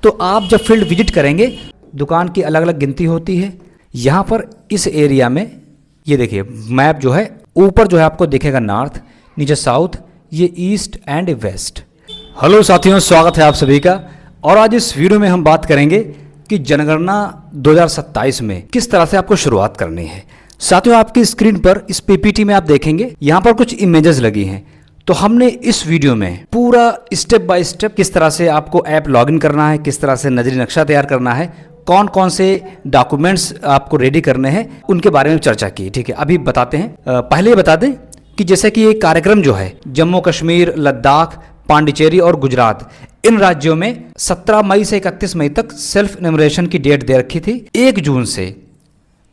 तो आप जब फील्ड विजिट करेंगे, दुकान की अलग अलग गिनती होती है। यहाँ पर इस एरिया में ये देखिए मैप जो है, ऊपर जो है आपको दिखेगा नॉर्थ, नीचे साउथ, ये ईस्ट एंड वेस्ट। हेलो साथियों, स्वागत है आप सभी का। और आज इस वीडियो में हम बात करेंगे कि जनगणना 2027 में किस तरह से आपको शुरुआत करनी है। साथियों, आपकी स्क्रीन पर इस पीपीटी में आप देखेंगे यहाँ पर कुछ इमेजेस लगी हैं। तो हमने इस वीडियो में पूरा स्टेप बाय स्टेप किस तरह से आपको ऐप लॉगिन करना है, किस तरह से नजरी नक्शा तैयार करना है, कौन कौन से डॉक्यूमेंट्स आपको रेडी करने हैं, उनके बारे में चर्चा की। ठीक है, अभी बताते हैं। पहले बता दें कि जैसे कि ये कार्यक्रम जो है जम्मू कश्मीर, लद्दाख, पांडिचेरी और गुजरात, इन राज्यों में 17 मई से 31 मई तक सेल्फ इनमरेशन की डेट दे रखी थी। 1 जून से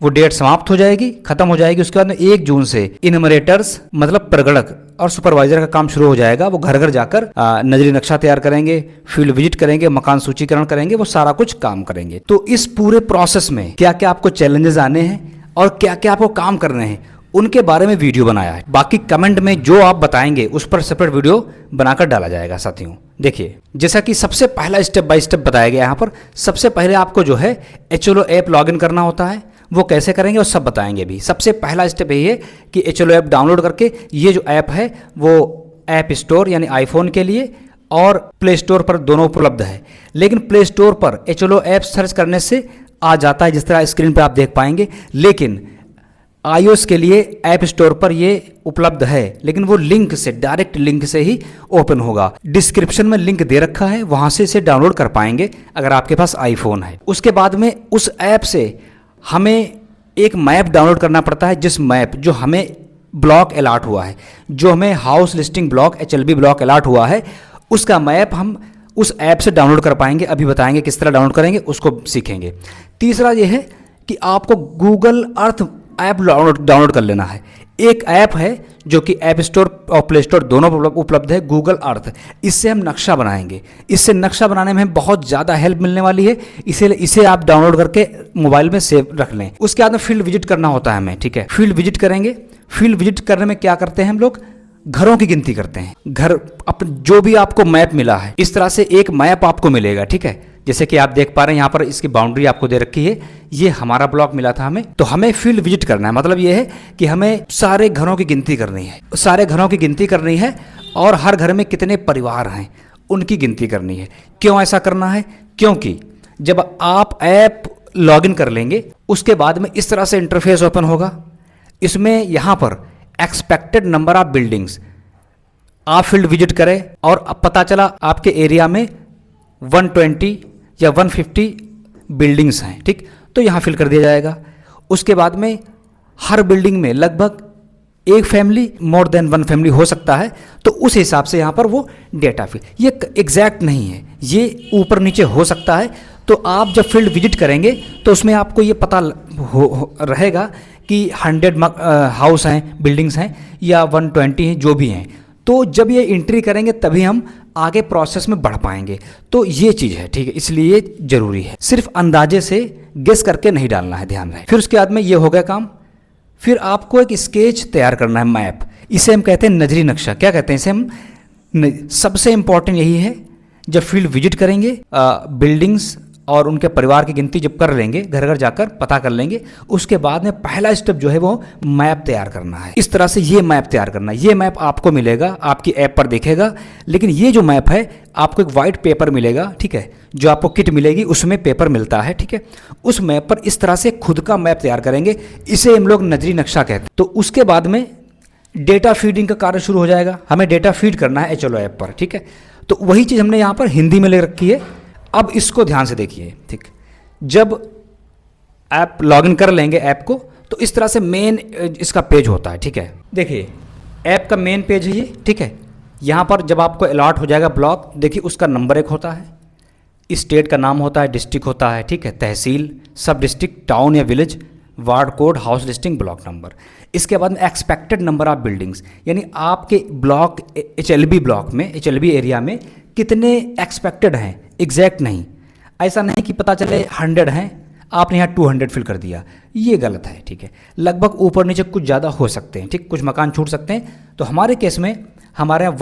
वो डेट समाप्त हो जाएगी, खत्म हो जाएगी। उसके बाद में 1 जून से इनमरेटर्स मतलब प्रगणक और सुपरवाइजर का काम शुरू हो जाएगा। वो घर घर जाकर नजरी नक्शा तैयार करेंगे, फील्ड विजिट करेंगे, मकान सूचीकरण करेंगे, वो सारा कुछ काम करेंगे। तो इस पूरे प्रोसेस में क्या क्या आपको चैलेंजेस आने हैं और क्या क्या आपको काम करने हैं, उनके बारे में वीडियो बनाया है। बाकी कमेंट में जो आप बताएंगे उस पर सेपरेट वीडियो बनाकर डाला जाएगा। साथियों देखिए, जैसा कि सबसे पहला स्टेप बाय स्टेप बताया गया यहाँ पर। सबसे पहले आपको जो है HLO ऐप लॉगिन करना होता है। वो कैसे करेंगे और सब बताएंगे भी। सबसे पहला स्टेप यही है कि HLO ऐप डाउनलोड करके, ये जो ऐप है वो ऐप स्टोर यानी आईफोन के लिए और प्ले स्टोर पर दोनों उपलब्ध है। लेकिन प्ले स्टोर पर HLO ऐप सर्च करने से आ जाता है, जिस तरह स्क्रीन पर आप देख पाएंगे। लेकिन iOS के लिए ऐप स्टोर पर ये उपलब्ध है, लेकिन वो लिंक से, डायरेक्ट लिंक से ही ओपन होगा। डिस्क्रिप्शन में लिंक दे रखा है, वहाँ से इसे डाउनलोड कर पाएंगे अगर आपके पास आईफोन है। उसके बाद में उस ऐप से हमें एक मैप डाउनलोड करना पड़ता है, जिस मैप जो हमें ब्लॉक अलॉट हुआ है, जो हमें house listing block HLB block allot हुआ है, उसका मैप हम उस ऐप से डाउनलोड कर पाएंगे। अभी बताएंगे किस तरह डाउनलोड करेंगे, उसको सीखेंगे। तीसरा ये है कि आपको गूगल अर्थ ऐप डाउनलोड कर लेना है। एक ऐप है जो कि ऐप स्टोर और प्ले स्टोर दोनों उपलब्ध है, गूगल अर्थ। इससे हम नक्शा बनाएंगे। इससे नक्शा बनाने में हमें बहुत ज़्यादा हेल्प मिलने वाली है, इसीलिए इसे आप डाउनलोड करके मोबाइल में सेव रख लें। उसके बाद में फील्ड विजिट करना होता है हमें। ठीक है, फील्ड विजिट करेंगे। फील्ड विजिट करने में क्या करते हैं हम लोग, घरों की गिनती करते हैं। घर जो भी आपको मैप मिला है, इस तरह से एक मैप आपको मिलेगा। ठीक है, जैसे कि आप देख पा रहे हैं यहाँ पर इसकी बाउंड्री आपको दे रखी है। ये हमारा ब्लॉक मिला था हमें, तो हमें फील्ड विजिट करना है। मतलब ये है कि हमें सारे घरों की गिनती करनी है, सारे घरों की गिनती करनी है और हर घर में कितने परिवार हैं उनकी गिनती करनी है। क्यों ऐसा करना है? क्योंकि जब आप ऐप लॉगिन कर लेंगे, उसके बाद में इस तरह से इंटरफेस ओपन होगा। इसमें यहाँ पर एक्सपेक्टेड नंबर ऑफ बिल्डिंग्स, आप फील्ड विजिट करें और अब पता चला आपके एरिया में 120 या 150 बिल्डिंग्स हैं। ठीक, तो यहाँ फिल कर दिया जाएगा। उसके बाद में हर बिल्डिंग में लगभग एक फैमिली, मोर देन 1 फैमिली हो सकता है, तो उस हिसाब से यहाँ पर वो डेटा फिल, ये एग्जैक्ट नहीं है, ये ऊपर नीचे हो सकता है। तो आप जब फील्ड विजिट करेंगे तो उसमें आपको ये पता रहेगा कि 100 हाउस हैं, बिल्डिंग्स हैं या 120 हैं, जो भी हैं। तो जब ये एंट्री करेंगे तभी हम आगे प्रोसेस में बढ़ पाएंगे। तो ये चीज़ है। ठीक है, इसलिए जरूरी है, सिर्फ अंदाजे से गेस करके नहीं डालना है, ध्यान रहे। फिर उसके बाद में ये हो गया काम। फिर आपको एक स्केच तैयार करना है, मैप। इसे हम कहते हैं नजरी नक्शा। क्या कहते हैं इसे हम? सबसे इंपॉर्टेंट यही है, जब फील्ड विजिट करेंगे, बिल्डिंग्स और उनके परिवार की गिनती जब कर लेंगे, घर घर जाकर पता कर लेंगे, उसके बाद में पहला स्टेप जो है वो मैप तैयार करना है। इस तरह से ये मैप तैयार करना है। ये मैप आपको मिलेगा, आपकी ऐप पर दिखेगा। लेकिन ये जो मैप है, आपको एक वाइट पेपर मिलेगा। ठीक है, जो आपको किट मिलेगी उसमें पेपर मिलता है। ठीक है, उस मैप पर इस तरह से खुद का मैप तैयार करेंगे। इसे हम लोग नजरी नक्शा कहते हैं। तो उसके बाद में डेटा फीडिंग का कार्य शुरू हो जाएगा। हमें डेटा फीड करना है HLO ऐप पर। ठीक है, तो वही चीज़ हमने यहाँ पर हिंदी में ले रखी है। अब इसको ध्यान से देखिए। ठीक, जब ऐप लॉगिन कर लेंगे ऐप को, तो इस तरह से मेन इसका पेज होता है। ठीक है, देखिए ऐप का मेन पेज है ये। ठीक है, यहाँ पर जब आपको अलॉट हो जाएगा ब्लॉक, देखिए उसका नंबर 1 होता है, स्टेट का नाम होता है, डिस्ट्रिक्ट होता है। ठीक है, तहसील, सब डिस्ट्रिक्ट, टाउन या village, ward code, house listing, block number. इसके बाद में एक्सपेक्टेड नंबर ऑफ बिल्डिंग्स, यानी आपके ब्लॉक HLB ब्लॉक में, HLB एरिया में कितने एक्सपेक्टेड हैं, एग्जैक्ट नहीं। ऐसा नहीं कि पता चले 100 हैं, आपने यहाँ 200 फिल कर दिया, ये गलत है। ठीक है, लगभग ऊपर नीचे कुछ ज़्यादा हो सकते हैं। ठीक, कुछ मकान छूट सकते हैं। तो हमारे केस में हमारे यहाँ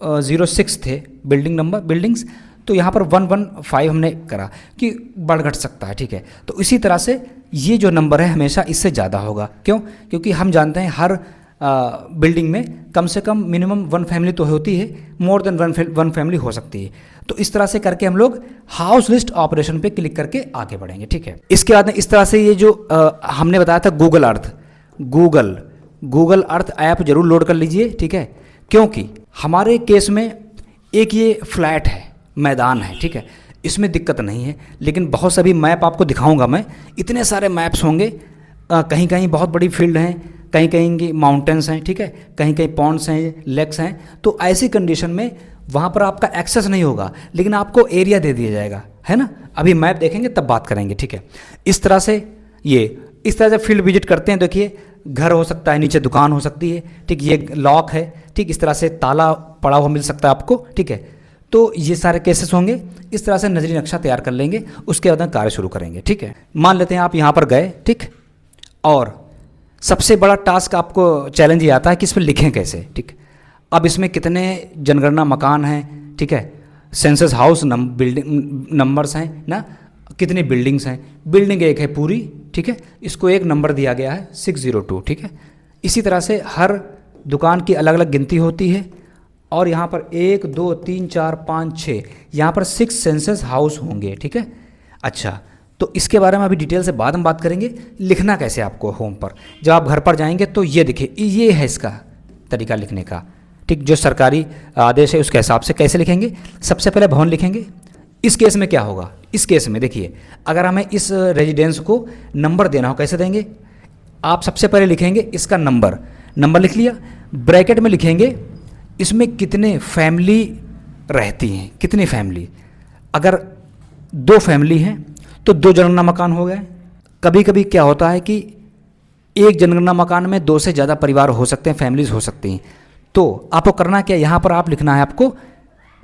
106 थे बिल्डिंग्स, तो यहाँ पर 115 हमने करा कि बढ़ घट सकता है, ठीक है। तो इसी तरह से ये जो नंबर है हमेशा इससे ज़्यादा होगा। क्यों? क्योंकि हम जानते हैं हर बिल्डिंग में कम से कम मिनिमम 1 फैमिली तो होती है, मोर देन 1 फैमिली हो सकती है। तो इस तरह से करके हम लोग हाउस लिस्ट ऑपरेशन पे क्लिक करके आगे बढ़ेंगे, ठीक है। इसके बाद में इस तरह से ये जो हमने बताया था Google Earth, Google Earth app जरूर लोड कर लीजिए, ठीक है। क्योंकि हमारे केस में एक ये फ्लैट है, मैदान है, ठीक है, इसमें दिक्कत नहीं है। लेकिन बहुत सभी मैप आपको दिखाऊंगा मैं, इतने सारे मैप्स होंगे, कहीं कहीं बहुत बड़ी फील्ड हैं, कहीं कहीं की माउंटेन्स हैं, ठीक है, कहीं कहीं पॉन्ड्स हैं, लेक्स हैं। तो ऐसी कंडीशन में वहाँ पर आपका एक्सेस नहीं होगा, लेकिन आपको एरिया दे दिया जाएगा, है ना। अभी मैप देखेंगे तब बात करेंगे, ठीक है। इस तरह से इस तरह से फील्ड विजिट करते हैं। देखिए घर हो सकता है, नीचे दुकान हो सकती है, ठीक, ये लॉक है, ठीक, इस तरह से ताला पड़ा हुआ मिल सकता है आपको, ठीक है। तो ये सारे केसेस होंगे। इस तरह से नजरी नक्शा तैयार कर लेंगे, उसके बाद कार्य शुरू करेंगे, ठीक है। मान लेते हैं आप यहाँ पर गए, ठीक, और सबसे बड़ा टास्क आपको चैलेंज ये आता है कि इसमें लिखें कैसे, ठीक। अब इसमें कितने जनगणना मकान हैं, ठीक है, सेंसस हाउस बिल्डिंग नंबर्स हैं ना, कितनी बिल्डिंग्स हैं। बिल्डिंग एक है पूरी, ठीक है, इसको एक नंबर दिया गया है 602, ठीक है। इसी तरह से हर दुकान की अलग अलग गिनती होती है, और यहाँ पर 1 2 3 4 5 6 यहाँ पर 6 सेंसस हाउस होंगे, ठीक है। अच्छा, तो इसके बारे में अभी डिटेल से बाद में बात करेंगे। लिखना कैसे आपको होम पर, जब आप घर पर जाएंगे तो ये देखिए, ये है इसका तरीका लिखने का, ठीक, जो सरकारी आदेश है उसके हिसाब से कैसे लिखेंगे। सबसे पहले भवन लिखेंगे। इस केस में क्या होगा, इस केस में देखिए, अगर हमें इस रेजिडेंस को नंबर देना हो कैसे देंगे, आप सबसे पहले लिखेंगे इसका नंबर लिख लिया, ब्रैकेट में लिखेंगे इसमें कितने फैमिली रहती हैं, कितनी फैमिली। अगर 2 फैमिली हैं तो 2 जनगणना मकान हो गए। कभी कभी क्या होता है कि एक जनगणना मकान में 2 से ज़्यादा परिवार हो सकते हैं, फैमिलीज हो सकती हैं। तो आपको करना क्या, यहाँ पर आप लिखना है, आपको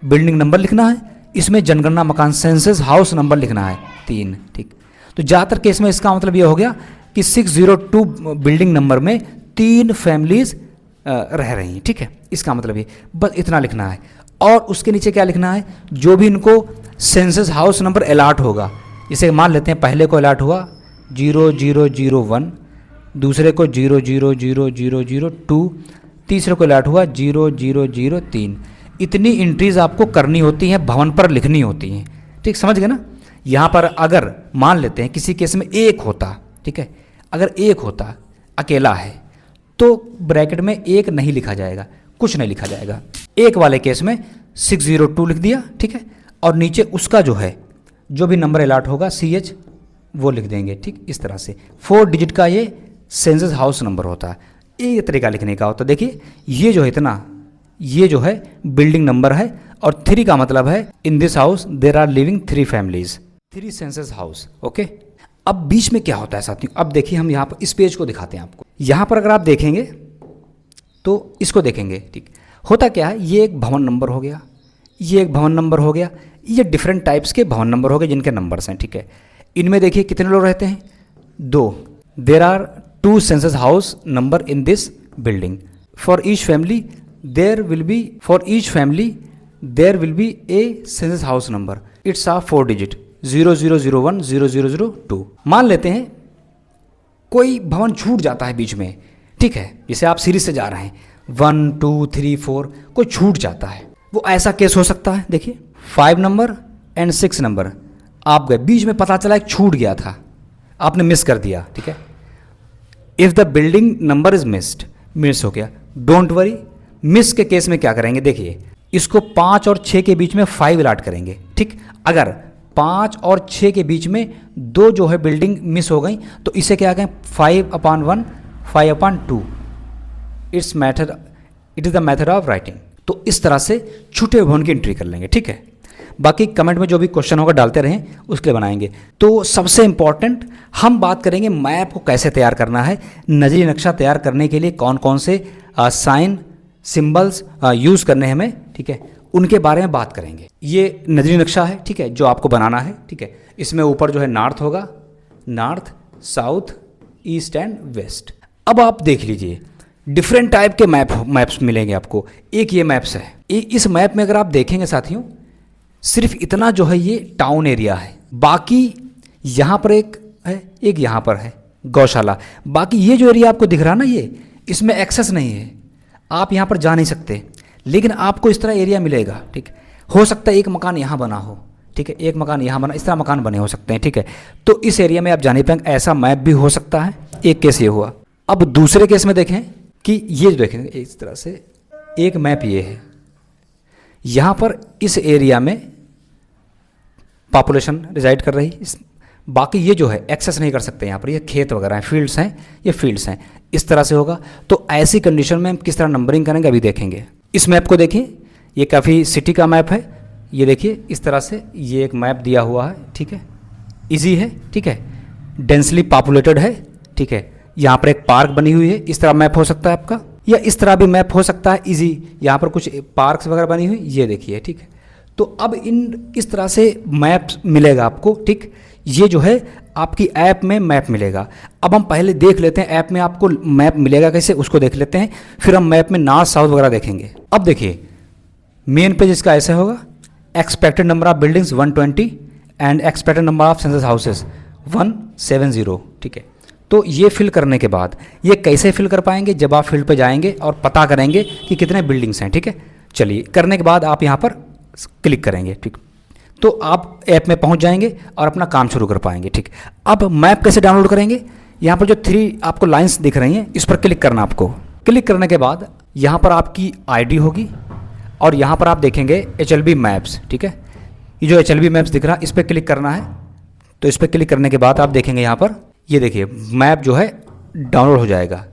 बिल्डिंग नंबर लिखना है, इसमें जनगणना मकान सेंसस हाउस नंबर लिखना है 3, ठीक। तो ज़्यादातर केस में इसका मतलब ये हो गया कि 602 बिल्डिंग नंबर में 3 फैमिलीज रह रही हैं, ठीक है। इसका मतलब ये बस इतना लिखना है। और उसके नीचे क्या लिखना है, जो भी इनको सेंसस हाउस नंबर अलॉट होगा, इसे मान लेते हैं पहले को अलॉट हुआ 0001, दूसरे को 000002, तीसरे को अलॉट हुआ 0003। इतनी एंट्रीज आपको करनी होती हैं, भवन पर लिखनी होती हैं, ठीक, समझ गए ना। यहाँ पर अगर मान लेते हैं किसी केस में 1 होता, ठीक है, अगर 1 होता अकेला है तो ब्रैकेट में 1 नहीं लिखा जाएगा, कुछ नहीं लिखा जाएगा। 1 वाले केस में 602 लिख दिया, ठीक है, और नीचे उसका जो है जो भी नंबर अलॉट होगा CH वो लिख देंगे, ठीक। इस तरह से 4 डिजिट का ये सेंसस हाउस नंबर होता है। ये तरीका लिखने का होता है। देखिए ये जो है इतना, ये जो है बिल्डिंग नंबर है, और 3 का मतलब है in this house there are living 3 families, 3 census house, okay. अब बीच में क्या होता है साथियों, अब देखिए हम यहाँ पर इस पेज को दिखाते हैं आपको। यहाँ पर अगर आप देखेंगे तो इसको देखेंगे, ठीक, होता क्या है, ये एक भवन नंबर हो गया, ये एक भवन नंबर हो गया, ये डिफरेंट टाइप्स के भवन नंबर हो गए जिनके नंबर्स हैं, ठीक है। इनमें देखिए कितने लोग रहते हैं, 2। There are 2 census house number in this building. For each family there will be a census house number, it's a 4 digit 0001 0002। मान लेते हैं कोई भवन छूट जाता है बीच में, ठीक है, जैसे आप सीरीज से जा रहे हैं 1 2 3 4, कोई छूट जाता है, वो ऐसा केस हो सकता है। देखिए 5 नंबर एंड 6 नंबर आप गए, बीच में पता चला एक छूट गया था, आपने मिस कर दिया, ठीक है। If the building number is miss हो गया, डोंट वरी। मिस के केस में क्या करेंगे, देखिए इसको 5 और 6 के बीच में 5 अलॉट करेंगे, ठीक। अगर 5 और 6 के बीच में 2 जो है बिल्डिंग मिस हो गई तो इसे क्या कहें, 5/1 5/2। It is the method of writing. तो इस तरह से छूटे भवन की एंट्री कर लेंगे, ठीक है। बाकी कमेंट में जो भी क्वेश्चन होगा डालते रहें, उसके लिए बनाएंगे। तो सबसे इंपॉर्टेंट हम बात करेंगे मैप को कैसे तैयार करना है, नजरी नक्शा तैयार करने के लिए कौन कौन से साइन सिंबल्स यूज़ करने हैं हमें, ठीक है, उनके बारे में बात करेंगे। ये नजरी नक्शा है, ठीक है, जो आपको बनाना है, ठीक है। इसमें ऊपर जो है नॉर्थ होगा, north south east and west. अब आप देख लीजिए डिफरेंट टाइप के मैप्स मिलेंगे आपको। एक ये मैप्स है, इस मैप में अगर आप देखेंगे साथियों, सिर्फ इतना जो है ये टाउन एरिया है, बाकी यहाँ पर एक है, एक यहाँ पर है गौशाला। बाकी ये जो एरिया आपको दिख रहा ना, ये इसमें एक्सेस नहीं है, आप यहाँ पर जा नहीं सकते, लेकिन आपको इस तरह एरिया मिलेगा। ठीक, हो सकता है एक मकान यहाँ बना हो, ठीक है, एक मकान यहाँ बना, इस तरह मकान बने हो सकते हैं। ठीक है, तो इस एरिया में आप जा नहीं पाएंगे, ऐसा मैप भी हो सकता है। एक केस ये हुआ। अब दूसरे केस में देखें कि ये जो देखें इस तरह से एक मैप ये है, यहाँ पर इस एरिया में पॉपुलेशन रिजाइड कर रही, बाकी ये जो है एक्सेस नहीं कर सकते, यहाँ पर ये खेत वगैरह हैं, फील्ड्स हैं, ये फील्ड्स हैं, इस तरह से होगा। तो ऐसी कंडीशन में हम किस तरह नंबरिंग करेंगे अभी देखेंगे। इस मैप को देखिए, ये काफ़ी सिटी का मैप है, ये देखिए इस तरह से ये एक मैप दिया हुआ है। ठीक है, इजी है, ठीक है, डेंसली पॉपुलेटेड है। ठीक है, यहाँ पर एक पार्क बनी हुई है, इस तरह मैप हो सकता है आपका, या इस तरह भी मैप हो सकता है इजी, यहाँ पर कुछ पार्क्स वगैरह बनी हुई, ये देखिए। ठीक है, तो अब इस तरह से मैप मिलेगा आपको। ठीक, ये जो है आपकी ऐप में मैप मिलेगा। अब हम पहले देख लेते हैं ऐप में आपको मैप मिलेगा कैसे, उसको देख लेते हैं, फिर हम मैप में नॉर्थ साउथ वगैरह देखेंगे। अब देखिए मेन पेज इसका ऐसे होगा, expected number of buildings 120 and expected number of census houses 170। ठीक है, तो ये फिल करने के बाद ये कैसे फिल कर पाएंगे, जब आप फील्ड पे जाएंगे और पता करेंगे कि कितने बिल्डिंग्स हैं। ठीक है, चलिए करने के बाद आप यहाँ पर क्लिक करेंगे। ठीक, तो आप ऐप में पहुँच जाएंगे और अपना काम शुरू कर पाएंगे। ठीक, अब मैप कैसे डाउनलोड करेंगे, यहाँ पर जो 3 आपको लाइंस दिख रही हैं इस पर क्लिक करना आपको। क्लिक करने के बाद यहाँ पर आपकी आईडी होगी और यहाँ पर आप देखेंगे HLB मैप्स। ठीक है, ये जो HLB मैप्स दिख रहा है इस पर क्लिक करना है। तो इस पर क्लिक करने के बाद आप देखेंगे यहाँ पर ये देखिए मैप जो है डाउनलोड हो जाएगा,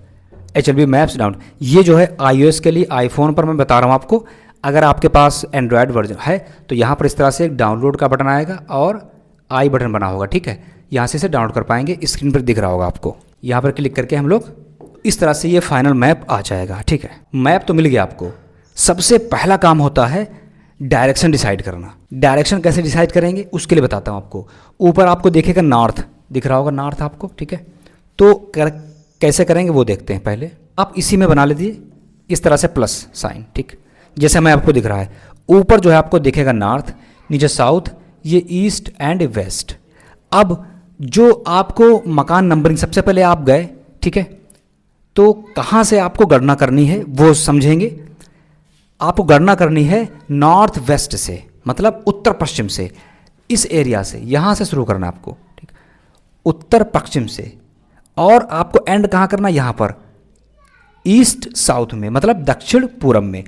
HLB मैप्स डाउनलोड। ये जो है iOS के लिए, आईफोन पर मैं बता रहा हूँ आपको, अगर आपके पास एंड्रॉयड वर्जन है तो यहाँ पर इस तरह से एक डाउनलोड का बटन आएगा और आई बटन बना होगा। ठीक है, यहाँ से इसे डाउनलोड कर पाएंगे, स्क्रीन पर दिख रहा होगा आपको। यहाँ पर क्लिक करके हम लोग इस तरह से ये फाइनल मैप आ जाएगा। ठीक है, मैप तो मिल गया आपको। सबसे पहला काम होता है डायरेक्शन डिसाइड करना। डायरेक्शन कैसे डिसाइड करेंगे उसके लिए बताता हूँ आपको। ऊपर आपको देखेगा नॉर्थ दिख रहा होगा, नॉर्थ आपको। ठीक है, तो कैसे करेंगे वो देखते हैं। पहले आप इसी में बना लीजिए इस तरह से प्लस साइन। ठीक, जैसे मैं आपको दिख रहा है, ऊपर जो है आपको दिखेगा नॉर्थ, नीचे साउथ, ये ईस्ट एंड वेस्ट। अब जो आपको मकान नंबरिंग, सबसे पहले आप गए, ठीक है, तो कहाँ से आपको गणना करनी है वो समझेंगे। आपको गणना करनी है नॉर्थ वेस्ट से, मतलब उत्तर पश्चिम से, इस एरिया से, यहाँ से शुरू करना आपको। ठीक, उत्तर पश्चिम से, और आपको एंड कहाँ करना, यहाँ पर ईस्ट साउथ में, मतलब दक्षिण पूर्व में।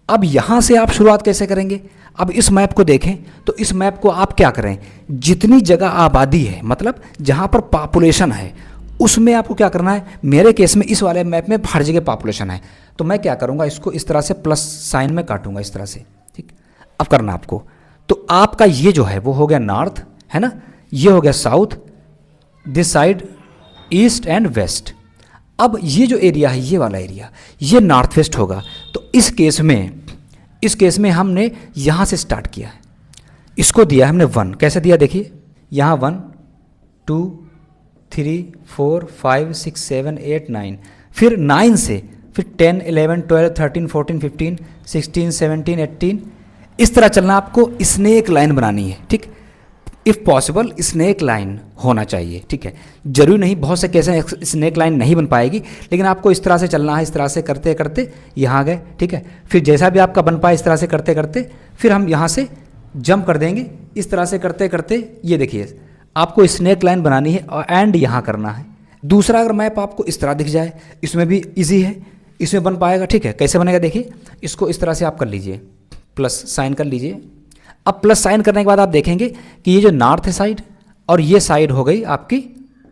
अब यहाँ से आप शुरुआत कैसे करेंगे, अब इस मैप को देखें तो इस मैप को आप क्या करें, जितनी जगह आबादी है, मतलब जहाँ पर पॉपुलेशन है, उसमें आपको क्या करना है। मेरे केस में इस वाले मैप में हर जगह पॉपुलेशन है, तो मैं क्या करूँगा, इसको इस तरह से प्लस साइन में काटूंगा इस तरह से। ठीक, अब करना आपको, तो आपका ये जो है वो हो गया नॉर्थ, है ना, ये हो गया south, this side east and west. अब ये जो एरिया है, ये वाला एरिया, ये नॉर्थ वेस्ट होगा। तो इस केस में हमने यहाँ से स्टार्ट किया है, इसको दिया हमने 1। कैसे दिया देखिए, यहाँ 1 2 3 4 5 6 7 8 9, फिर 9 से फिर 10 11 12 13 14 15 16 17 18, इस तरह चलना। आपको स्नेक लाइन बनानी है। ठीक, इफ़ पॉसिबल स्नेक लाइन होना चाहिए। ठीक है, जरूरी नहीं, बहुत से केस हैं स्नेक लाइन नहीं बन पाएगी, लेकिन आपको इस तरह से चलना है। इस तरह से करते करते यहाँ गए। ठीक है, फिर जैसा भी आपका बन पाए इस तरह से करते करते फिर हम यहाँ से जंप कर देंगे। इस तरह से करते करते ये देखिए आपको स्नेक लाइन बनानी है और एंड यहाँ करना है। दूसरा अगर मैप आपको इस तरह दिख जाए, इसमें भी ईजी है, इसमें बन पाएगा। ठीक है, कैसे बनेगा देखिए, इसको इस तरह से आप कर लीजिए, प्लस साइन कर लीजिए। अब प्लस साइन करने के बाद आप देखेंगे कि ये जो नॉर्थ है साइड, और ये साइड हो गई आपकी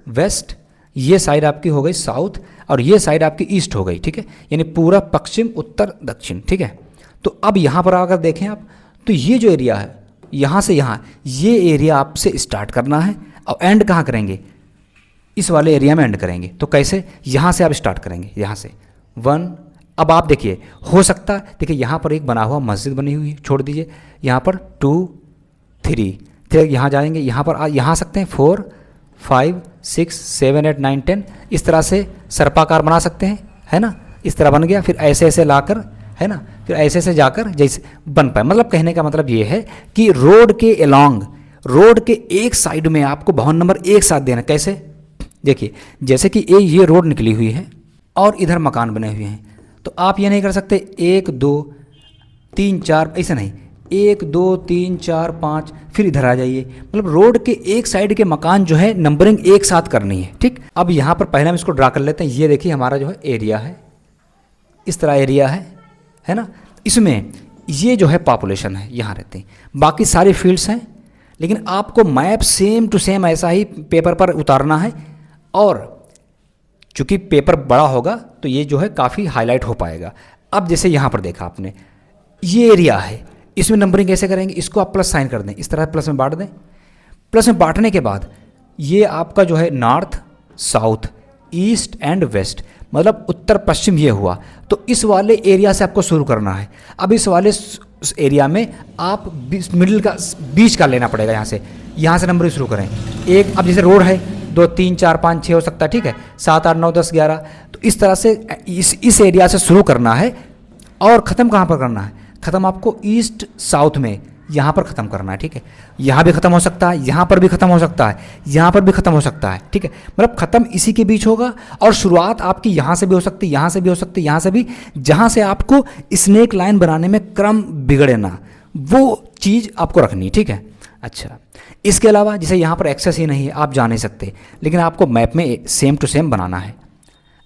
वेस्ट, ये साइड आपकी हो गई साउथ, और ये साइड आपकी ईस्ट हो गई। ठीक है, यानी पूरा पश्चिम उत्तर दक्षिण। ठीक है, तो अब यहाँ पर अगर देखें आप, तो ये जो एरिया है यहाँ से यहाँ, ये एरिया आपसे स्टार्ट करना है और एंड कहाँ करेंगे, इस वाले एरिया में एंड करेंगे। तो कैसे, यहाँ से आप स्टार्ट करेंगे, यहाँ से 1। अब आप देखिए, हो सकता है देखिए यहाँ पर एक बना हुआ मस्जिद बनी हुई है, छोड़ दीजिए, यहाँ पर 2 3, फिर यहाँ जाएंगे, यहाँ पर यहाँ आ सकते हैं 4 5 6 7 8 9 10, इस तरह से सर्पाकार बना सकते हैं, है ना, इस तरह बन गया। फिर ऐसे ऐसे लाकर, है ना, फिर ऐसे से जाकर जैसे बन पाए। मतलब कहने का मतलब ये है कि रोड के अलोंग, रोड के एक साइड में आपको भवन नंबर एक साथ देना। कैसे? देखिए, जैसे कि ये रोड निकली हुई है और इधर मकान बने हुए हैं, तो आप ये नहीं कर सकते 1 2 3 4, ऐसे नहीं, 1 2 3 4 5 फिर इधर आ जाइए। मतलब रोड के एक साइड के मकान जो है नंबरिंग एक साथ करनी है। ठीक, अब यहाँ पर पहले हम इसको ड्रा कर लेते हैं। ये देखिए हमारा जो है एरिया है, इस तरह एरिया है ना। इसमें ये जो है पॉपुलेशन है, यहाँ रहते हैं, बाकी सारे फील्ड्स हैं। लेकिन आपको मैप सेम टू सेम ऐसा ही पेपर पर उतारना है, और चूँकि पेपर बड़ा होगा तो ये जो है काफ़ी हाईलाइट हो पाएगा। अब जैसे यहाँ पर देखा आपने, ये एरिया है, इसमें नंबरिंग कैसे करेंगे? इसको आप प्लस साइन कर दें, इस तरह प्लस में बांट दें। प्लस में बांटने के बाद ये आपका जो है north, south, east and west, मतलब उत्तर पश्चिम ये हुआ। तो इस वाले एरिया से आपको शुरू करना है। अब इस वाले एरिया में आप मिडिल का, बीच का लेना पड़ेगा। यहाँ से नंबरिंग शुरू करें। एक, अब जैसे रोड है 2 3 4 5 6 हो सकता है, ठीक है, 7 8 9 10 11, तो इस तरह से इस एरिया से शुरू करना है। और ख़त्म कहाँ पर करना है? ख़त्म आपको ईस्ट साउथ में यहाँ पर ख़त्म करना है। ठीक है, यहाँ भी ख़त्म हो सकता है, यहाँ पर भी ख़त्म हो सकता है, यहाँ पर भी ख़त्म हो सकता है। ठीक है, मतलब ख़त्म इसी के बीच होगा, और शुरुआत आपकी यहाँ से भी हो सकती है, यहाँ से भी हो सकती है, यहाँ से भी, जहाँ से आपको स्नेक लाइन बनाने में क्रम बिगड़े ना, वो चीज़ आपको रखनी है। ठीक है, अच्छा, इसके अलावा जैसे यहाँ पर एक्सेस ही नहीं है, आप जा नहीं सकते, लेकिन आपको मैप में सेम टू सेम बनाना है।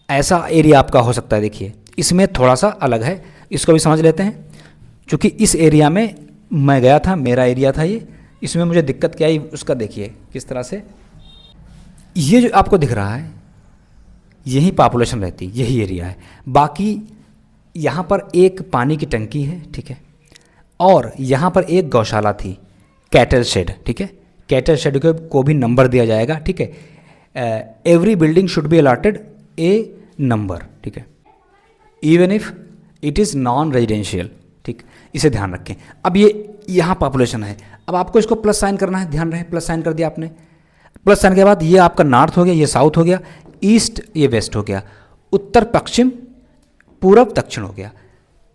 ऐसा एरिया आपका हो सकता है। देखिए, इसमें थोड़ा सा अलग है, इसको भी समझ लेते हैं। क्योंकि इस एरिया में मैं गया था, मेरा एरिया था ये, इसमें मुझे दिक्कत क्या आई उसका देखिए किस तरह से। ये जो आपको दिख रहा है, यही पॉपुलेशन रहती, यही एरिया है। बाकी यहाँ पर एक पानी की टंकी है, ठीक है, और यहाँ पर एक गौशाला थी, कैटल शेड। ठीक है, कैटल शेड को भी नंबर दिया जाएगा। ठीक है, every building should be allotted A number. ठीक है, even if it is non residential. ठीक, इसे ध्यान रखें। अब ये यहाँ पॉपुलेशन है, अब आपको इसको प्लस साइन करना है, ध्यान रहे, प्लस साइन कर दिया आपने। प्लस साइन के बाद ये आपका नॉर्थ हो गया, ये साउथ हो गया, ईस्ट ये वेस्ट हो गया, उत्तर पश्चिम, पूरब दक्षिण हो गया।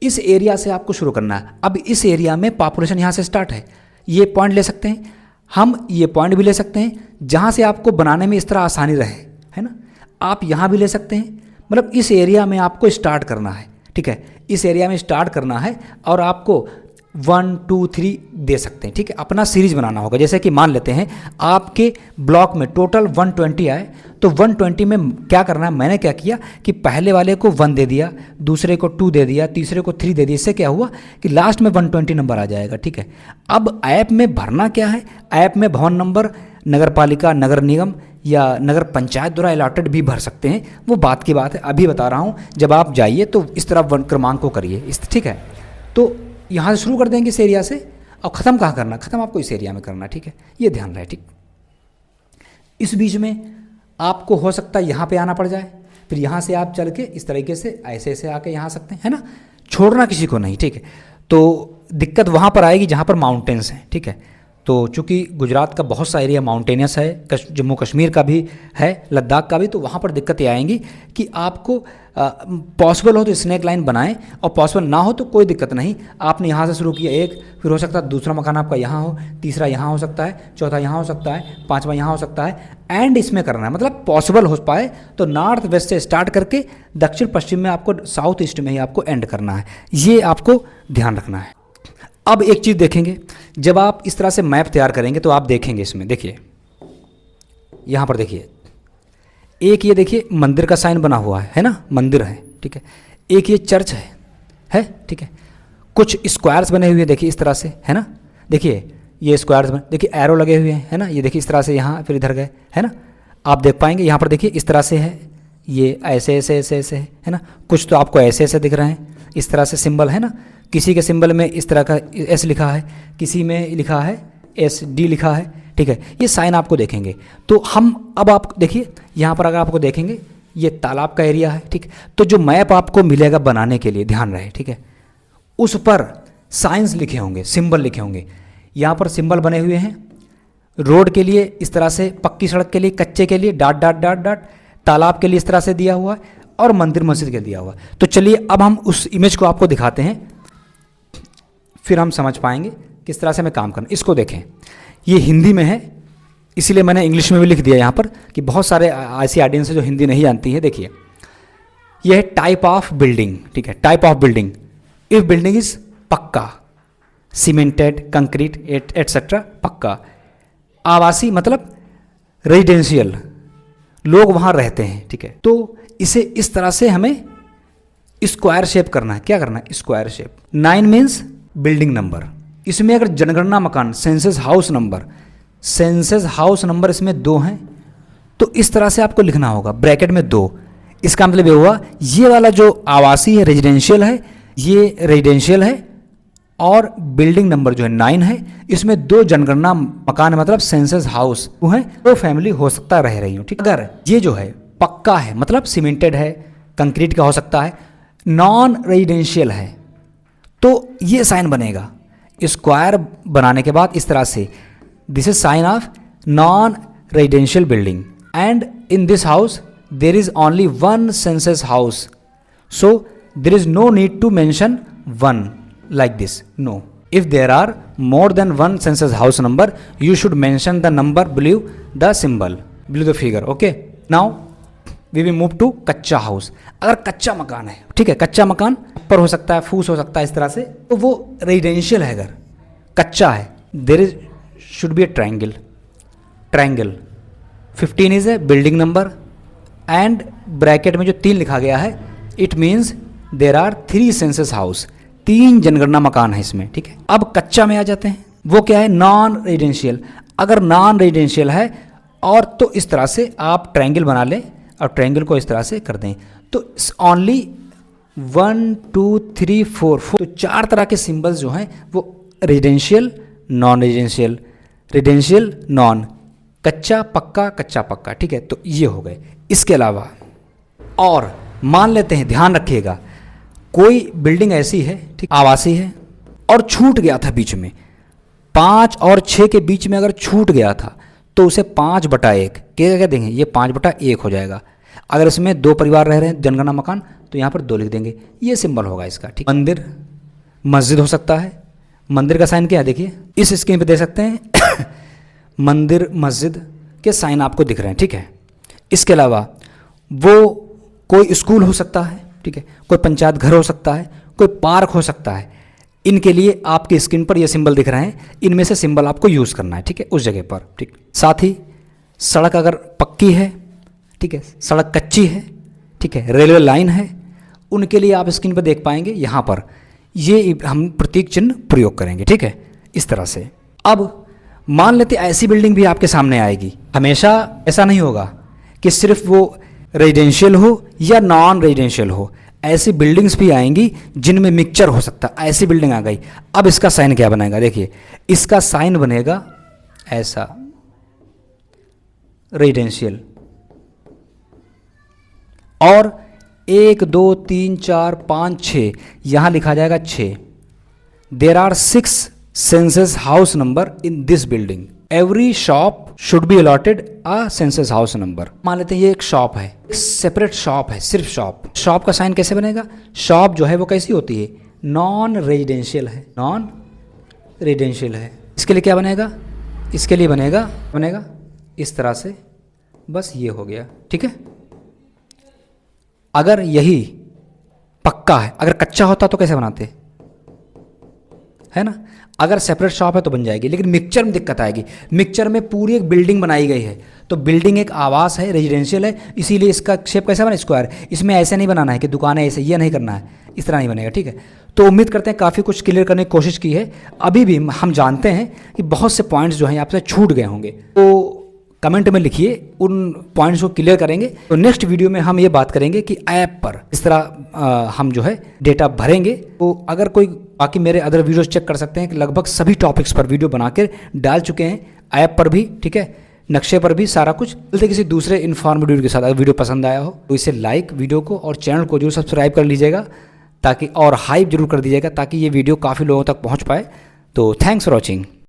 इस एरिया से आपको शुरू करना है। अब इस एरिया में पॉपुलेशन यहाँ से स्टार्ट है, ये पॉइंट ले सकते हैं हम, ये पॉइंट भी ले सकते हैं, जहाँ से आपको बनाने में इस तरह आसानी रहे, है ना। आप यहाँ भी ले सकते हैं, मतलब इस एरिया में आपको स्टार्ट करना है। ठीक है, इस एरिया में स्टार्ट करना है, और आपको 1 2 3 दे सकते हैं। ठीक है, अपना सीरीज बनाना होगा। जैसे कि मान लेते हैं आपके ब्लॉक में टोटल 120 आए, तो 120 में क्या करना है? मैंने क्या किया कि पहले वाले को 1 दे दिया, दूसरे को 2 दे दिया, तीसरे को 3 दे दिया। इससे क्या हुआ कि लास्ट में 120 नंबर आ जाएगा। ठीक है, अब ऐप में भरना क्या है? ऐप में भवन नंबर नगर पालिका, नगर निगम या नगर पंचायत द्वारा अलॉटेड भी भर सकते हैं, वो बात की बात है, अभी बता रहा हूँ। जब आप जाइए तो इस तरह क्रमांक को करिए इस, ठीक है। तो यहाँ से शुरू कर देंगे इस एरिया से, और ख़त्म कहाँ करना? ख़त्म आपको इस एरिया में करना, ठीक है, ये ध्यान रहे। ठीक, इस बीच में आपको हो सकता है यहाँ पे आना पड़ जाए, फिर यहाँ से आप चल के इस तरीके से ऐसे ऐसे आके यहाँ आ सकते हैं, है ना, छोड़ना किसी को नहीं। ठीक है, तो दिक्कत वहाँ पर आएगी जहाँ पर माउंटेन्स हैं। ठीक है, तो चूँकि गुजरात का बहुत सा एरिया माउंटेनियस है, जम्मू कश्मीर का भी है, लद्दाख का भी, तो वहाँ पर दिक्कत ये आएंगी कि आपको पॉसिबल हो तो स्नेक लाइन बनाएं, और पॉसिबल ना हो तो कोई दिक्कत नहीं। आपने यहाँ से शुरू किया एक, फिर हो सकता है दूसरा मकान आपका यहाँ हो, तीसरा यहाँ हो सकता है, चौथा यहाँ हो सकता है, पाँचवा यहाँ हो सकता है, एंड इसमें करना है। मतलब पॉसिबल हो पाए तो नॉर्थ वेस्ट से स्टार्ट करके दक्षिण पश्चिम में आपको, साउथ ईस्ट में ही आपको एंड करना है। ये आपको ध्यान रखना है। अब एक चीज़ देखेंगे, जब आप इस तरह से मैप तैयार करेंगे तो आप देखेंगे इसमें, देखिए यहाँ पर देखिए, एक ये देखिए मंदिर का साइन बना हुआ है ना, मंदिर है। ठीक है, एक ये चर्च है, ठीक है, कुछ स्क्वायर्स बने हुए देखिए इस तरह से, है ना, देखिए ये स्क्वायर्स बने, देखिए एरो लगे हुए हैं, है ना, ये देखिए इस तरह से, यहाँ फिर इधर गए, है ना, आप देख पाएंगे यहाँ पर देखिए इस तरह से है, ये ऐसे ऐसे ऐसे ऐसे है ना, कुछ तो आपको ऐसे ऐसे दिख रहे हैं, इस तरह से सिंबल है ना, किसी के सिंबल में इस तरह का एस लिखा है, किसी में लिखा है एस डी लिखा है। ठीक है, ये साइन आपको देखेंगे। तो हम अब आप देखिए यहाँ पर अगर आपको देखेंगे ये तालाब का एरिया है। ठीक, तो जो मैप आपको मिलेगा बनाने के लिए, ध्यान रहे, ठीक है, उस पर साइंस लिखे होंगे, सिंबल लिखे होंगे। यहाँ पर सिंबल बने हुए हैं रोड के लिए इस तरह से, पक्की सड़क के लिए, कच्चे के लिए डॉट डॉट डॉट डॉट, तालाब के लिए इस तरह से दिया हुआ है, और मंदिर मस्जिद के दिया हुआ है। तो चलिए अब हम उस इमेज को आपको दिखाते हैं। फिर हम समझ पाएंगे किस तरह से हमें काम करना। इसको देखें, ये हिंदी में है, इसीलिए मैंने इंग्लिश में भी लिख दिया यहाँ पर कि बहुत सारे ऐसी ऑडियंस है जो हिंदी नहीं जानती है। देखिए, ये है टाइप ऑफ बिल्डिंग, ठीक है, type of building. If building is पक्का, सीमेंटेड, कंक्रीट एटसेट्रा, पक्का। आवासीय मतलब रेजिडेंशियल, लोग वहाँ रहते हैं, ठीक है। तो इसे इस तरह से हमें स्क्वायर शेप करना है। क्या करना है? Square shape. 9 means building number. इसमें अगर जनगणना मकान, census house number, census house number इसमें 2 हैं, तो इस तरह से आपको लिखना होगा, ब्रैकेट में 2। इसका मतलब ये हुआ, ये वाला जो आवासीय है, रेजिडेंशियल है, ये रेजिडेंशियल है, और बिल्डिंग नंबर जो है 9 है, इसमें 2 जनगणना मकान है, मतलब सेंसस हाउस वो है, 2 फैमिली हो सकता रह रही हूँ, ठीक। अगर ये जो है पक्का है, मतलब सीमेंटेड है, कंक्रीट का हो सकता है, नॉन रेजिडेंशियल है, तो ये साइन बनेगा स्क्वायर बनाने के बाद इस तरह से, this is sign of non residential building, and in this house there is only 1 census house, so there is no need to mention 1 like this. No, if there are more than 1 census house number, you should mention the number below the symbol, below the figure. Okay, now we will move to कच्चा house. अगर कच्चा मकान है, ठीक है, कच्चा मकान ऊपर हो सकता है, फूस हो सकता है, इस तरह से, तो वो रेजिडेंशियल है। अगर कच्चा है, there is should be a triangle, triangle 15 is a building number, and bracket में जो 3 लिखा गया है, it means there are 3 census house, 3 जनगणना मकान है इसमें, ठीक है। अब कच्चा में आ जाते हैं, वो क्या है? Non residential. अगर नॉन रेजिडेंशियल है और तो इस तरह से आप ट्रायंगल बना लें और ट्रायंगल को इस तरह से कर दें, तो ओनली 1 2 3 4 4, तो 4 तरह के सिंबल्स जो हैं वो residential, non residential, residential, non, कच्चा पक्का, कच्चा पक्का, ठीक है। तो ये हो गए। इसके अलावा और मान लेते हैं, ध्यान रखिएगा, कोई बिल्डिंग ऐसी है, ठीक, आवासीय है, और छूट गया था बीच में, 5 और 6 के बीच में अगर छूट गया था, तो उसे 5/1 क्या देंगे? ये 5/1 हो जाएगा। अगर इसमें 2 परिवार रह रहे हैं, जनगणना मकान, तो यहाँ पर 2 लिख देंगे, ये सिंबल होगा इसका, ठीक। मंदिर, मस्जिद हो सकता है, मंदिर का साइन क्या है? देखिए, इस स्क्रीन पे दे सकते हैं मंदिर, मस्जिद के साइन आपको दिख रहे हैं, ठीक है। इसके अलावा वो कोई स्कूल हो सकता है, ठीक है, कोई पंचायत घर हो सकता है, कोई पार्क हो सकता है। इनके लिए आपकी स्क्रीन पर ये सिंबल दिख रहे हैं, इनमें से सिंबल आपको यूज़ करना है, ठीक है, उस जगह पर, ठीक। साथ ही सड़क अगर पक्की है, ठीक है, सड़क कच्ची है, ठीक है, रेलवे लाइन है, उनके लिए आप स्क्रीन पर देख पाएंगे, यहाँ पर ये हम प्रतीक चिन्ह प्रयोग करेंगे, ठीक है, इस तरह से। अब मान लेते ऐसी बिल्डिंग भी आपके सामने आएगी। हमेशा ऐसा नहीं होगा कि सिर्फ वो रेजिडेंशियल हो या नॉन रेजिडेंशियल हो, ऐसी बिल्डिंग्स भी आएंगी जिनमें मिक्सचर हो सकता है। ऐसी बिल्डिंग आ गई, अब इसका साइन क्या बनेगा? देखिए, इसका साइन बनेगा ऐसा, रेजिडेंशियल, और 1 2 3 4 5 6 यहां लिखा जाएगा 6। There are 6 census house number in this building, every shop should be allotted a census house number. मान लेते हैं ये एक शॉप है, एक सेपरेट शॉप है, सिर्फ शॉप। शॉप का साइन कैसे बनेगा? शॉप जो है वो कैसी होती है? नॉन रेजिडेंशियल है, नॉन रेजिडेंशियल है। इसके लिए क्या बनेगा? इसके लिए बनेगा इस तरह से, बस ये हो गया, ठीक है। अगर यही पक्का है, अगर कच्चा होता तो कैसे बनाते, है ना? अगर सेपरेट शॉप है तो बन जाएगी, लेकिन मिक्सचर में दिक्कत आएगी। मिक्सचर में पूरी एक बिल्डिंग बनाई गई है, तो बिल्डिंग एक आवास है, रेजिडेंशियल है, इसीलिए इसका शेप कैसा बना? स्क्वायर। इसमें ऐसे नहीं बनाना है कि दुकान है ऐसे, ये नहीं करना है, इस तरह नहीं बनेगा, ठीक है। तो उम्मीद करते हैं काफ़ी कुछ क्लियर करने की कोशिश की है। अभी भी हम जानते हैं कि बहुत से पॉइंट्स जो हैं आपसे छूट गए होंगे, तो कमेंट में लिखिए, उन पॉइंट्स को क्लियर करेंगे। तो नेक्स्ट वीडियो में हम ये बात करेंगे कि ऐप पर इस तरह हम जो है डेटा भरेंगे। तो अगर कोई बाकी मेरे अदर वीडियोस चेक कर सकते हैं कि लगभग सभी टॉपिक्स पर वीडियो बना के डाल चुके हैं, ऐप पर भी, ठीक है, नक्शे पर भी, सारा कुछ। मिलते किसी दूसरे इन्फॉर्मेटिव वीडियो के साथ। अगर वीडियो पसंद आया हो तो इसे लाइक वीडियो को और चैनल को जरूर सब्सक्राइब कर लीजिएगा, ताकि और हाइप जरूर कर दीजिएगा, ताकि ये वीडियो काफ़ी लोगों तक पहुँच पाए। तो थैंक्स फॉर वॉचिंग।